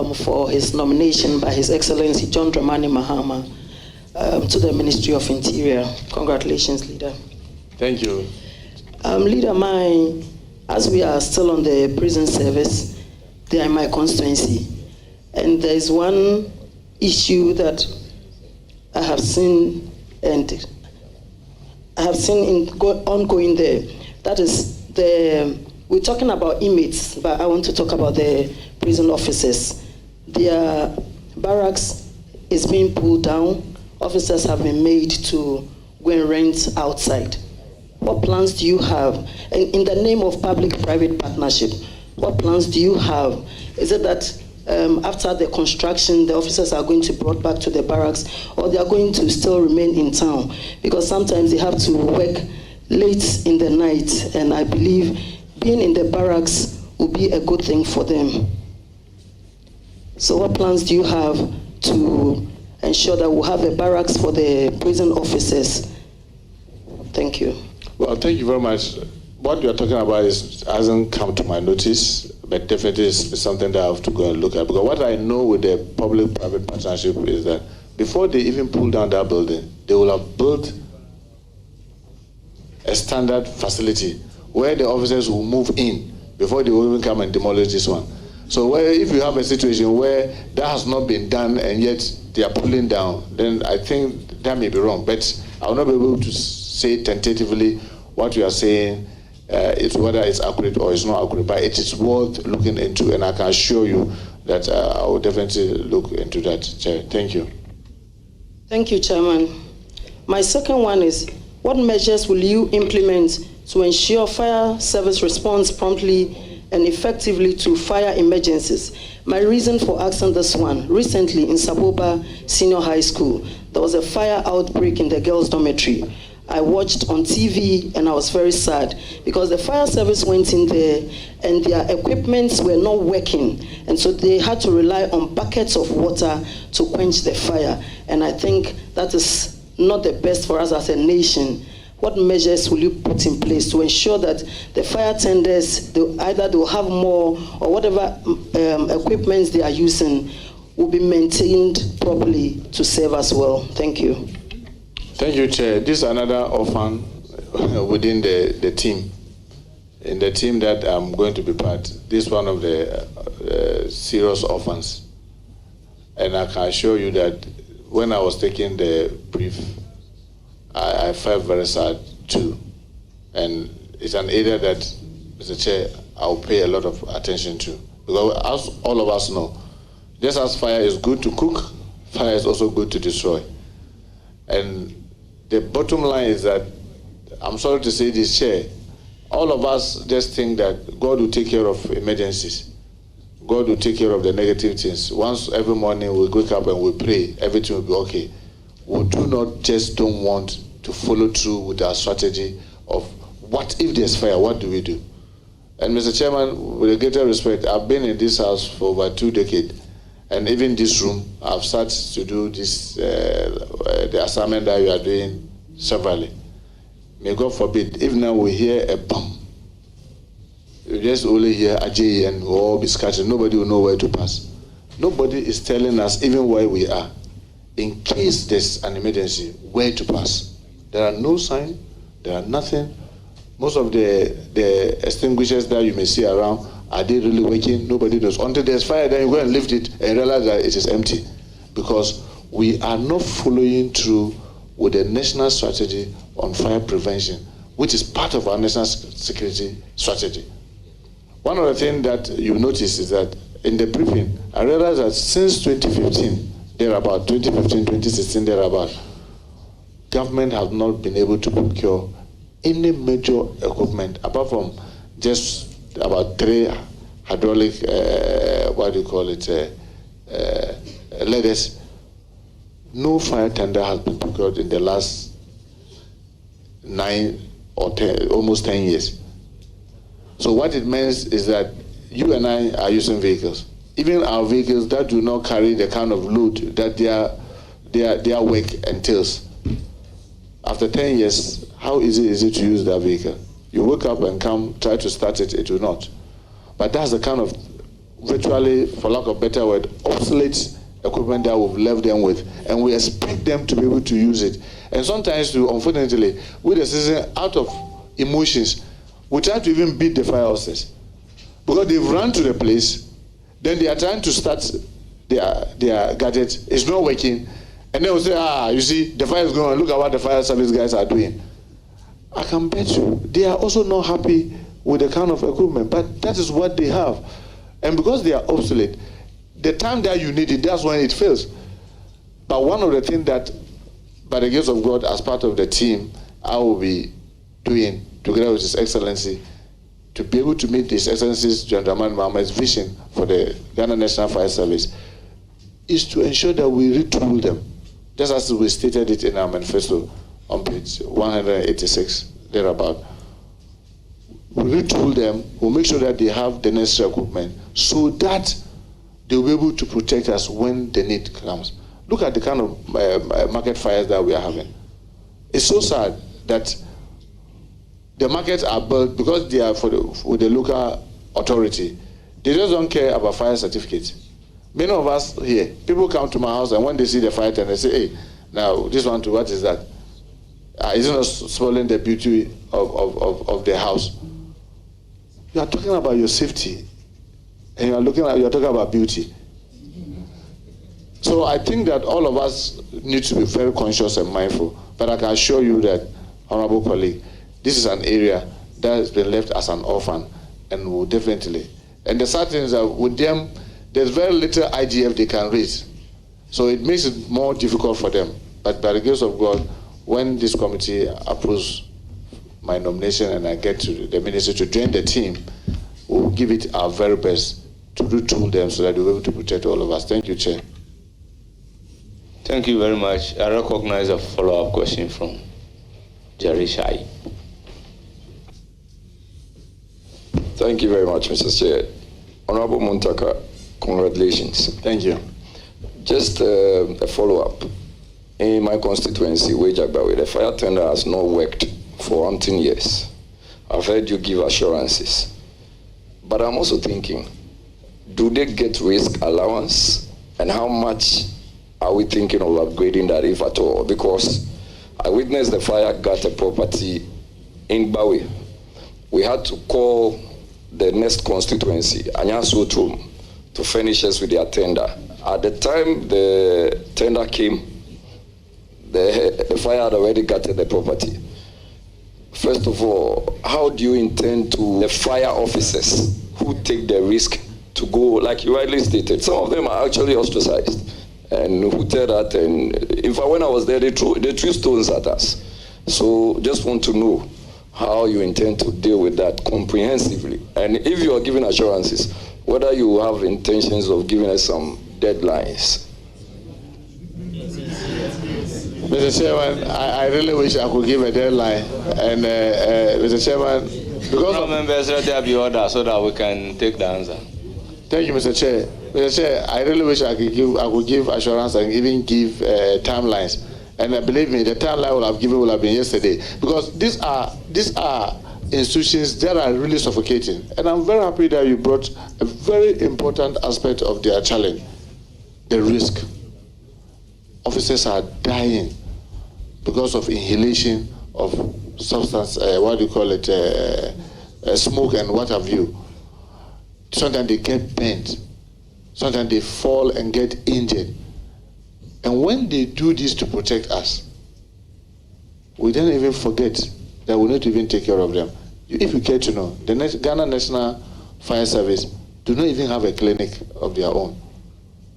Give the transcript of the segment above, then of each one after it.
for his nomination by His Excellency John Dramani Mahama to the Ministry of Interior. Congratulations, Leader. Thank you. Leader, as we are still on the prison service, they are in my constituency. And there is one issue that I have seen ongoing there. That is we're talking about inmates, but I want to talk about the prison officers. Their barracks is being pulled down. Officers have been made to go and rent outside. What plans do you have? And in the name of public-private partnership, what plans do you have? Is it that after the construction, the officers are going to be brought back to the barracks, or they are going to still remain in town? Because sometimes they have to work late in the night, and I believe being in the barracks will be a good thing for them. So what plans do you have to ensure that we'll have a barracks for the prison officers? Thank you. Well, thank you very much. What you're talking about hasn't come to my notice, but definitely is something that I have to go and look at. Because what I know with the public-private partnership is that before they even pull down that building, they will have built a standard facility where the officers will move in before they will even come and demolish this one. So if you have a situation where that has not been done and yet they are pulling down, then I think that may be wrong. But I will not be able to say tentatively what you are saying, it's whether it's accurate or it's not accurate, but it is worth looking into, and I can assure you that I will definitely look into that, Chair. Thank you. Thank you, Chairman. My second one is, what measures will you implement to ensure fire service responds promptly and effectively to fire emergencies? My reason for asking this one, recently in Saboba Senior High School, there was a fire outbreak in the girls' dormitory. I watched on TV and I was very sad because the fire service went in there and their equipments were not working, and so they had to rely on buckets of water to quench the fire. And I think that is not the best for us as a nation. What measures will you put in place to ensure that the fire tenders, either they'll have more or whatever equipment they are using will be maintained properly to serve us well? Thank you. Thank you, Chair. This is another orphan within the team. In the team that I'm going to be part, this is one of the serious orphans. And I can assure you that when I was taking the brief, I felt very sad too. And it's an area that, Mr. Chair, I'll pay a lot of attention to. Because as all of us know, just as fire is good to cook, fire is also good to destroy. And the bottom line is that, I'm sorry to say this, Chair, all of us just think that God will take care of emergencies. God will take care of the negative things. Once every morning we wake up and we pray, everything will be okay. We do not just don't want to follow through with our strategy of what if there's fire, what do we do? And Mr. Chairman, with a greater respect, I've been in this house for over 2 decades. And even this room, I've started to do this, the assignment that you are doing severally. May God forbid, if now we hear a bomb, you just only hear a J and we'll all be scattered. Nobody will know where to pass. Nobody is telling us even where we are. In case there's an emergency, where to pass. There are no signs, there are nothing. Most of the extinguishers that you may see around, are they really working? Nobody knows. Until there's fire, then you go and lift it and realize that it is empty. Because we are not following through with the national strategy on fire prevention, which is part of our national security strategy. One of the things that you notice is that in the briefing, I realized that since 2015, thereabout, 2015, 2016, thereabout, government has not been able to procure any major equipment apart from just about 3 hydraulic, ladders. No fire tender has been procured in the last 9 or 10, almost 10 years. So what it means is that you and I are using vehicles. Even our vehicles that do not carry the kind of load that their work entails. After 10 years, how easy is it to use that vehicle? You wake up and come, try to start it, it will not. But that's the kind of virtually, for lack of a better word, obsolete equipment that we've left them with, and we expect them to be able to use it. And sometimes, unfortunately, with the citizen, out of emotions, we try to even beat the fire hostess because they've run to the place, then they are trying to start their gadget, it's not working, and then we say, you see, the fire is going on, look at what the fire service guys are doing. I can bet you, they are also not happy with the kind of equipment, but that is what they have. And because they are obsolete, the time that you need it, that's when it fails. But one of the things that, by the grace of God, as part of the team, I will be doing, together with His Excellency, to be able to meet His Excellency's John Dramani Mahama's vision for the Ghana National Fire Service, is to ensure that we retool them, just as we stated it in our manifesto on page 186, thereabout. We retool them, we'll make sure that they have the necessary equipment so that they'll be able to protect us when the need comes. Look at the kind of market fires that we are having. It's so sad that the markets are built because they are with the local authority. They just don't care about fire certificates. Many of us here, people come to my house and when they see the fire tent, they say, hey, now this one too, what is that? Is it not spoiling the beauty of the house? You are talking about your safety, and you are talking about beauty. So I think that all of us need to be very conscious and mindful. But I can assure you that, honorable colleague, this is an area that has been left as an orphan, and will definitely. And the sad thing is that with them, there's very little IGF they can raise. So it makes it more difficult for them. But by the grace of God, when this committee approves my nomination and I get to the ministry to join the team, we'll give it our very best to retool them so that they'll be able to protect all of us. Thank you, Chair. Thank you very much. I recognize a follow-up question from Jerry Shai. Thank you very much, Mr. Chair. Honorable Muntaka, congratulations. Thank you. Just a follow-up. In my constituency, Wejagbawe, the fire tender has not worked for umpteen years. I've heard you give assurances. But I'm also thinking, do they get risk allowance? And how much are we thinking of upgrading that, if at all? Because I witnessed the fire got a property in Bawe. We had to call the next constituency, Anyasutrum, to furnish us with their tender. At the time the tender came, the fire had already gutted the property. First of all, how do you intend to, the fire officers who take the risk to go, like you rightly stated, some of them are actually ostracized, and who tell that, and in fact when I was there, they threw stones at us. So just want to know how you intend to deal with that comprehensively. And if you are giving assurances, whether you have intentions of giving us some deadlines. Mr. Chairman, I really wish I could give a deadline. And Mr. Chairman, because of members, let there be order so that we can take the answer. Thank you, Mr. Chair. Mr. Chair, I really wish I could give assurance and even give timelines. And believe me, the timeline I will have been yesterday, because these are institutions that are really suffocating. And I'm very happy that you brought a very important aspect of their challenge, the risk. Officers are dying because of inhalation of substance, smoke and what have you. Sometimes they get bent. Sometimes they fall and get injured. And when they do this to protect us, we don't even forget that we need to even take care of them. If you care to know, the Ghana National Fire Service do not even have a clinic of their own.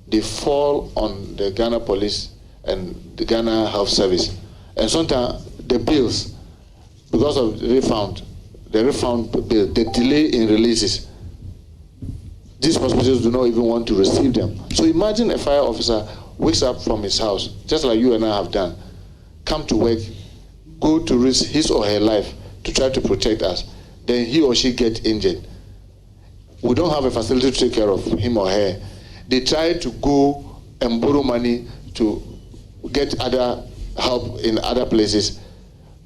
They fall on the Ghana Police and the Ghana Health Service. And sometimes the bills, because of the refund bill, the delay in releases, these hospitals do not even want to receive them. So imagine a fire officer wakes up from his house, just like you and I have done, come to work, go to risk his or her life to try to protect us, then he or she gets injured. We don't have a facility to take care of him or her. They try to go and borrow money to get other help in other places.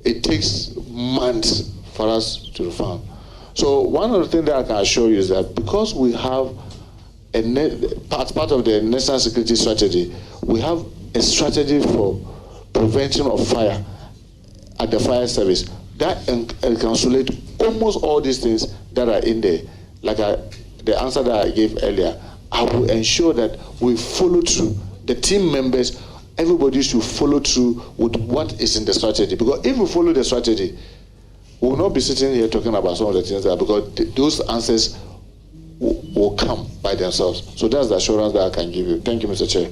It takes months for us to refund. So one of the things that I can assure you is that because we have part of the national security strategy, we have a strategy for prevention of fire at the fire service that encapsulate almost all these things that are in there. Like the answer that I gave earlier, I will ensure that we follow through. The team members, everybody should follow through with what is in the strategy. Because if we follow the strategy, we will not be sitting here talking about some of the things because those answers will come by themselves. So that's the assurance that I can give you. Thank you, Mr. Chair.